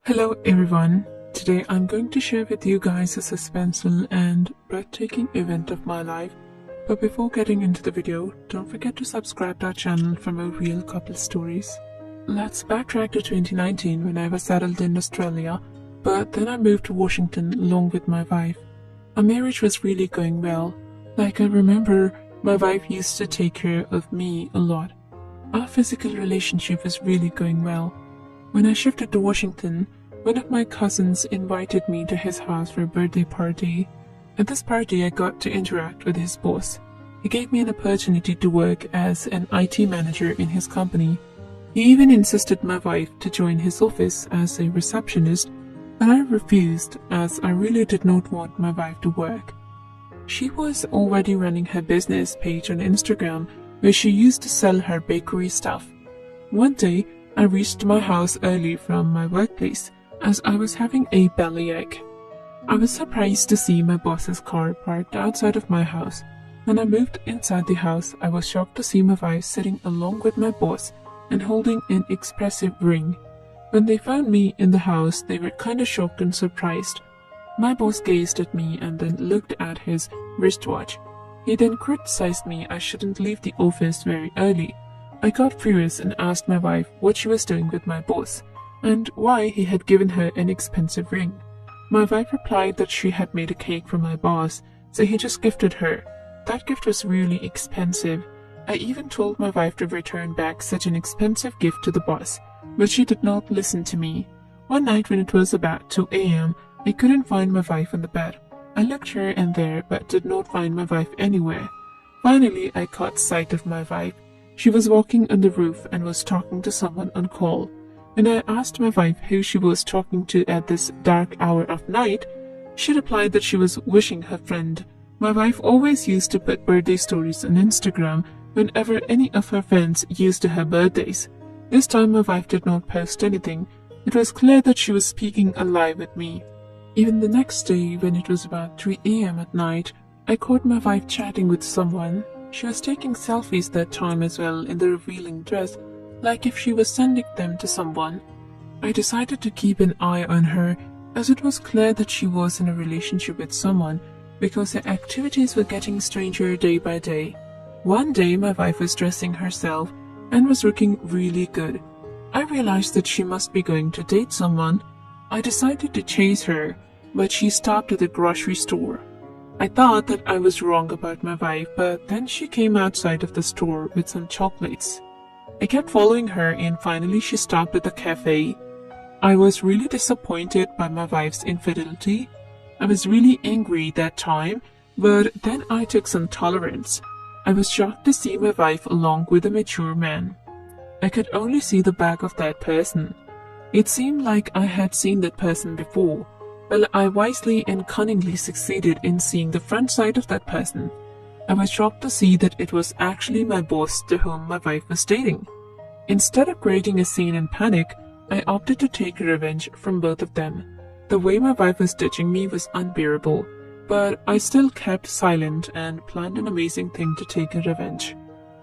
Hello everyone, today I'm going to share with you guys a suspenseful and breathtaking event of my life. But before getting into the video, don't forget to subscribe to our channel for more real couple stories. Let's backtrack to 2019 when I was settled in Australia, but then I moved to Washington along with my wife. Our marriage was really going well. I remember my wife used to take care of me a lot. Our physical relationship was really going well. When I shifted to Washington, one of my cousins invited me to his house for a birthday party. At this party, I got to interact with his boss. He gave me an opportunity to work as an IT manager in his company. He even insisted my wife to join his office as a receptionist, but I refused as I really did not want my wife to work. She was already running her business page on Instagram where she used to sell her bakery stuff. One day, I reached my house early from my workplace as I was having a bellyache. I was surprised to see my boss's car parked outside of my house. When I moved inside the house, I was shocked to see my wife sitting along with my boss and holding an expressive ring. When they found me in the house, they were kinda shocked and surprised. My boss gazed at me and then looked at his wristwatch. He then criticized me I shouldn't leave the office very early. I got furious and asked my wife what she was doing with my boss and why he had given her an expensive ring. My wife replied that she had made a cake for my boss, so he just gifted her. That gift was really expensive. I even told my wife to return back such an expensive gift to the boss, but she did not listen to me. One night when it was about 2 a.m., I couldn't find my wife on the bed. I looked here and there but did not find my wife anywhere. Finally, I caught sight of my wife. She was walking on the roof and was talking to someone on call. When I asked my wife who she was talking to at this dark hour of night, she replied that she was wishing her friend. My wife always used to put birthday stories on Instagram whenever any of her friends used to have birthdays. This time my wife did not post anything. It was clear that she was speaking a lie with me. Even the next day, when it was about 3 a.m. at night, I caught my wife chatting with someone. She was taking selfies that time as well in the revealing dress, like if she was sending them to someone. I decided to keep an eye on her as it was clear that she was in a relationship with someone because her activities were getting stranger day by day. One day my wife was dressing herself and was looking really good. I realized that she must be going to date someone. I decided to chase her, but she stopped at the grocery store. I thought that I was wrong about my wife, but then she came outside of the store with some chocolates. I kept following her and finally she stopped at the cafe. I was really disappointed by my wife's infidelity. I was really angry that time, but then I took some tolerance. I was shocked to see my wife along with a mature man. I could only see the back of that person. It seemed like I had seen that person before. Well, I wisely and cunningly succeeded in seeing the front side of that person. I was shocked to see that it was actually my boss to whom my wife was dating. Instead of creating a scene and panic, I opted to take revenge from both of them. The way my wife was ditching me was unbearable, but I still kept silent and planned an amazing thing to take a revenge.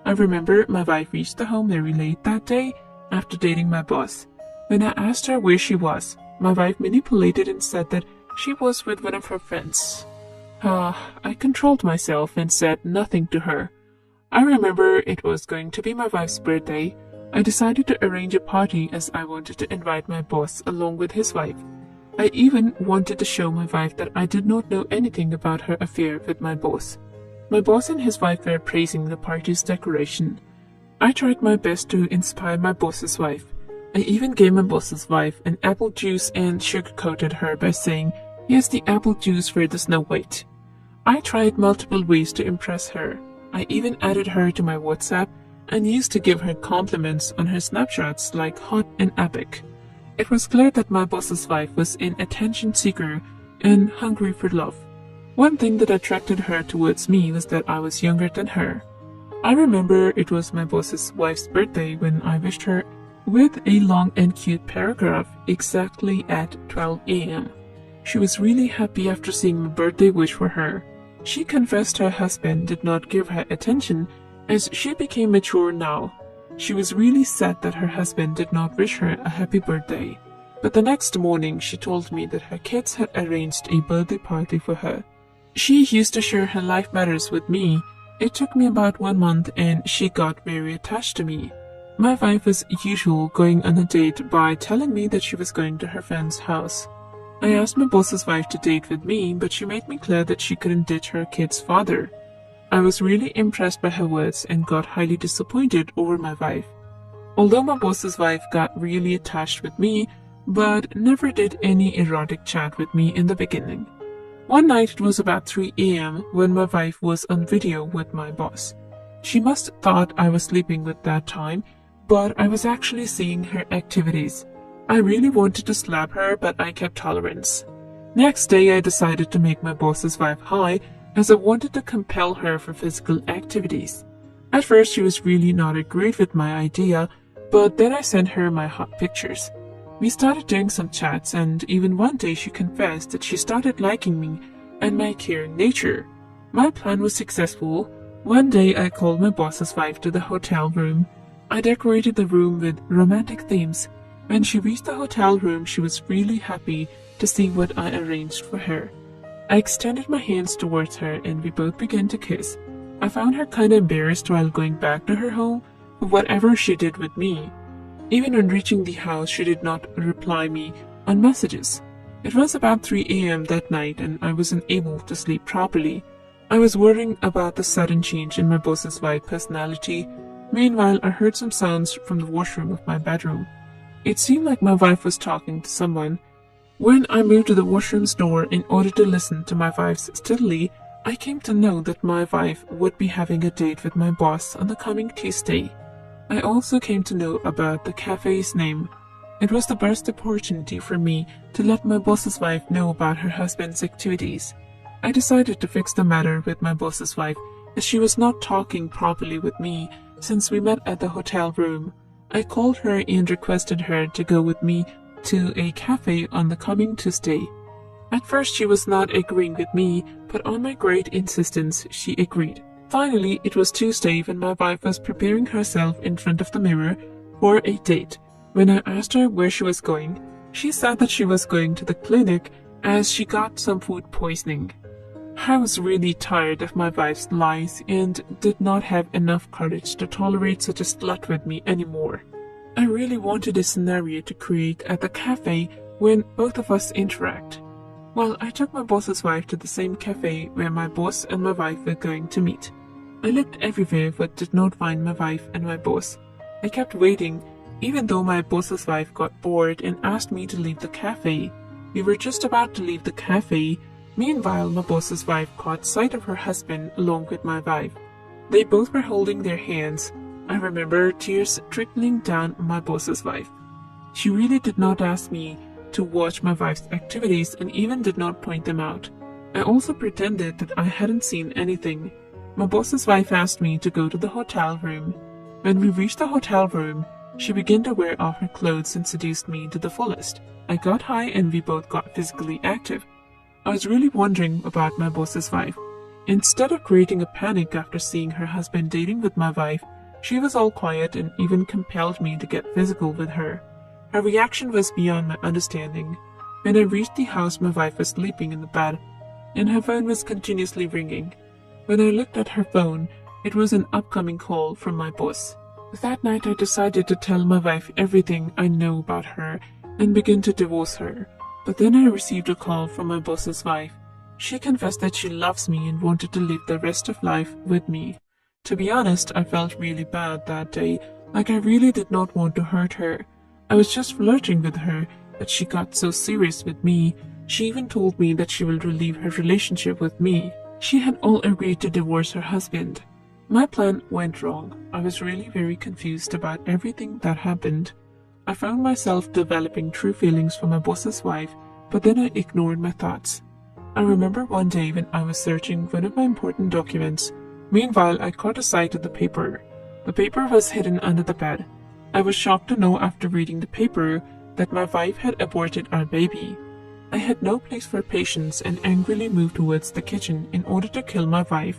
I remember my wife reached the home very late that day after dating my boss. When I asked her where she was, my wife manipulated and said that she was with one of her friends. I controlled myself and said nothing to her. I remember it was going to be my wife's birthday. I decided to arrange a party as I wanted to invite my boss along with his wife. I even wanted to show my wife that I did not know anything about her affair with my boss. My boss and his wife were praising the party's decoration. I tried my best to inspire my boss's wife. I even gave my boss's wife an apple juice and sugar-coated her by saying, "Here's the apple juice for the Snow White." I tried multiple ways to impress her. I even added her to my WhatsApp and used to give her compliments on her snapshots like hot and epic. It was clear that my boss's wife was an attention seeker and hungry for love. One thing that attracted her towards me was that I was younger than her. I remember it was my boss's wife's birthday when I wished her with a long and cute paragraph exactly at 12 a.m. She was really happy after seeing my birthday wish for her. She confessed her husband did not give her attention as she became mature now. She was really sad that her husband did not wish her a happy birthday. But the next morning, she told me that her kids had arranged a birthday party for her. She used to share her life matters with me. It took me about 1 month and she got very attached to me. My wife was usual going on a date by telling me that she was going to her friend's house. I asked my boss's wife to date with me, but she made me clear that she couldn't ditch her kid's father. I was really impressed by her words and got highly disappointed over my wife. Although my boss's wife got really attached with me, but never did any erotic chat with me in the beginning. One night it was about 3 a.m. when my wife was on video with my boss. She must thought I was sleeping at that time, but I was actually seeing her activities. I really wanted to slap her, but I kept tolerance. Next day I decided to make my boss's wife high, as I wanted to compel her for physical activities. At first she was really not agreed with my idea, but then I sent her my hot pictures. We started doing some chats, and even one day she confessed that she started liking me and my caring nature. My plan was successful. One day I called my boss's wife to the hotel room. I decorated the room with romantic themes. When she reached the hotel room, she was really happy to see what I arranged for her. I extended my hands towards her and we both began to kiss. I found her kind of embarrassed while going back to her home for whatever she did with me. Even on reaching the house, she did not reply me on messages. It was about 3 a.m. that night and I wasn't able to sleep properly. I was worrying about the sudden change in my boss's wife's personality. Meanwhile, I heard some sounds from the washroom of my bedroom. It seemed like my wife was talking to someone. When I moved to the washroom's door in order to listen to my wife's steadily, I came to know that my wife would be having a date with my boss on the coming Tuesday. I also came to know about the cafe's name. It was the best opportunity for me to let my boss's wife know about her husband's activities. I decided to fix the matter with my boss's wife, as she was not talking properly with me since we met at the hotel room. I called her and requested her to go with me to a cafe on the coming Tuesday. At first she was not agreeing with me, but on my great insistence she agreed. Finally, it was Tuesday when my wife was preparing herself in front of the mirror for a date. When I asked her where she was going, she said that she was going to the clinic as she got some food poisoning. I was really tired of my wife's lies and did not have enough courage to tolerate such a slut with me anymore. I really wanted a scenario to create at the cafe when both of us interact. Well, I took my boss's wife to the same cafe where my boss and my wife were going to meet. I looked everywhere but did not find my wife and my boss. I kept waiting, even though my boss's wife got bored and asked me to leave the cafe. We were just about to leave the cafe. Meanwhile, my boss's wife caught sight of her husband along with my wife. They both were holding their hands. I remember tears trickling down my boss's wife. She really did not ask me to watch my wife's activities and even did not point them out. I also pretended that I hadn't seen anything. My boss's wife asked me to go to the hotel room. When we reached the hotel room, she began to wear off her clothes and seduced me to the fullest. I got high and we both got physically active. I was really wondering about my boss's wife. Instead of creating a panic after seeing her husband dating with my wife, she was all quiet and even compelled me to get physical with her. Her reaction was beyond my understanding. When I reached the house, my wife was sleeping in the bed, and her phone was continuously ringing. When I looked at her phone, it was an upcoming call from my boss. That night I decided to tell my wife everything I know about her and begin to divorce her. But then I received a call from my boss's wife. She confessed that she loves me and wanted to live the rest of life with me. To be honest, I felt really bad that day, like I really did not want to hurt her. I was just flirting with her, but she got so serious with me. She even told me that she will relieve her relationship with me. She had all agreed to divorce her husband. My plan went wrong. I was really very confused about everything that happened. I found myself developing true feelings for my boss's wife, but then I ignored my thoughts. I remember one day when I was searching one of my important documents. Meanwhile, I caught a sight of the paper. The paper was hidden under the bed. I was shocked to know after reading the paper that my wife had aborted our baby. I had no place for patience and angrily moved towards the kitchen in order to kill my wife.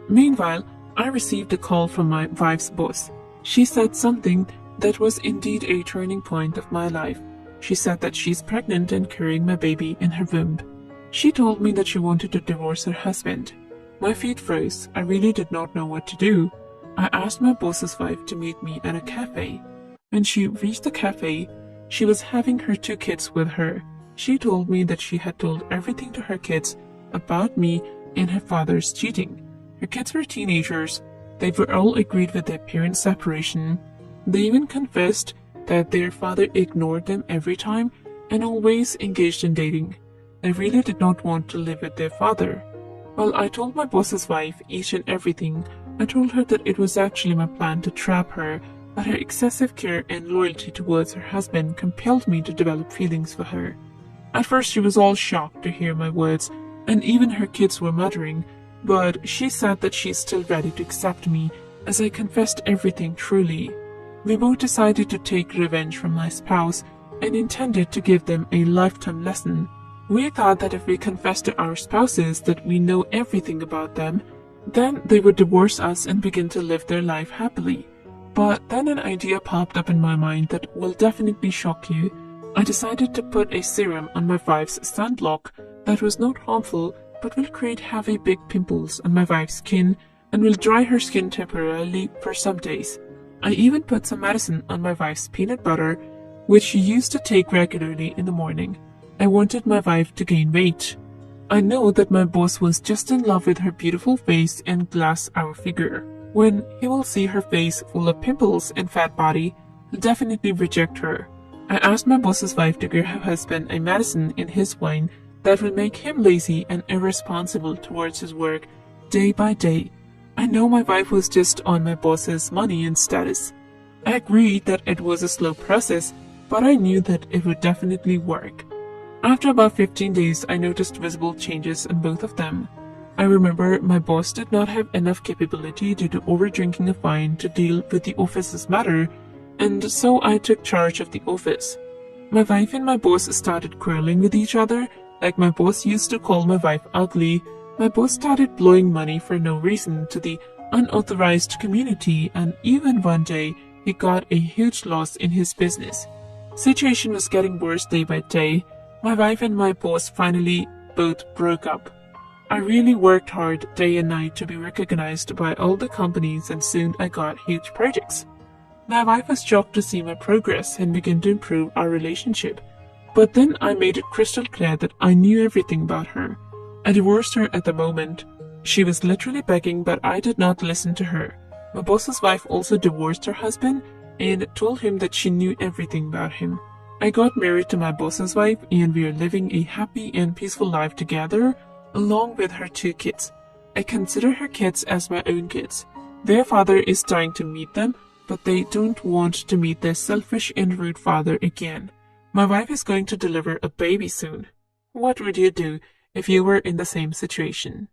Meanwhile, I received a call from my wife's boss. She said something that was indeed a turning point of my life. She said that she's pregnant and carrying my baby in her womb. She told me that she wanted to divorce her husband. My feet froze. I really did not know what to do. I asked my boss's wife to meet me at a cafe. When she reached the cafe, she was having her 2 kids with her. She told me that she had told everything to her kids about me and her father's cheating. Her kids were teenagers. They were all agreed with their parents' separation. They even confessed that their father ignored them every time and always engaged in dating. They really did not want to live with their father. Well, I told my boss's wife each and everything. I told her that it was actually my plan to trap her, but her excessive care and loyalty towards her husband compelled me to develop feelings for her. At first she was all shocked to hear my words, and even her kids were muttering, but she said that she's still ready to accept me as I confessed everything truly. We both decided to take revenge from my spouse and intended to give them a lifetime lesson. We thought that if we confessed to our spouses that we know everything about them, then they would divorce us and begin to live their life happily. But then an idea popped up in my mind that will definitely shock you. I decided to put a serum on my wife's sunblock that was not harmful but will create heavy big pimples on my wife's skin and will dry her skin temporarily for some days. I even put some medicine on my wife's peanut butter, which she used to take regularly in the morning. I wanted my wife to gain weight. I know that my boss was just in love with her beautiful face and glass-hour figure. When he will see her face full of pimples and fat body, he'll definitely reject her. I asked my boss's wife to give her husband a medicine in his wine that will make him lazy and irresponsible towards his work day by day. I know my wife was just on my boss's money and status. I agreed that it was a slow process, but I knew that it would definitely work. After about 15 days, I noticed visible changes in both of them. I remember my boss did not have enough capability due to over-drinking of wine to deal with the office's matter, and so I took charge of the office. My wife and my boss started quarreling with each other. Like my boss used to call my wife ugly, my boss started blowing money for no reason to the unauthorized community, and even one day he got a huge loss in his business. Situation was getting worse day by day. My wife and my boss finally both broke up. I really worked hard day and night to be recognized by all the companies, and soon I got huge projects. My wife was shocked to see my progress and began to improve our relationship. But then I made it crystal clear that I knew everything about her. I divorced her at the moment. She was literally begging, but I did not listen to her. My boss's wife also divorced her husband and told him that she knew everything about him. I got married to my boss's wife, and we are living a happy and peaceful life together, along with her 2 kids. I consider her kids as my own kids. Their father is trying to meet them, but they don't want to meet their selfish and rude father again. My wife is going to deliver a baby soon. What would you do if you were in the same situation?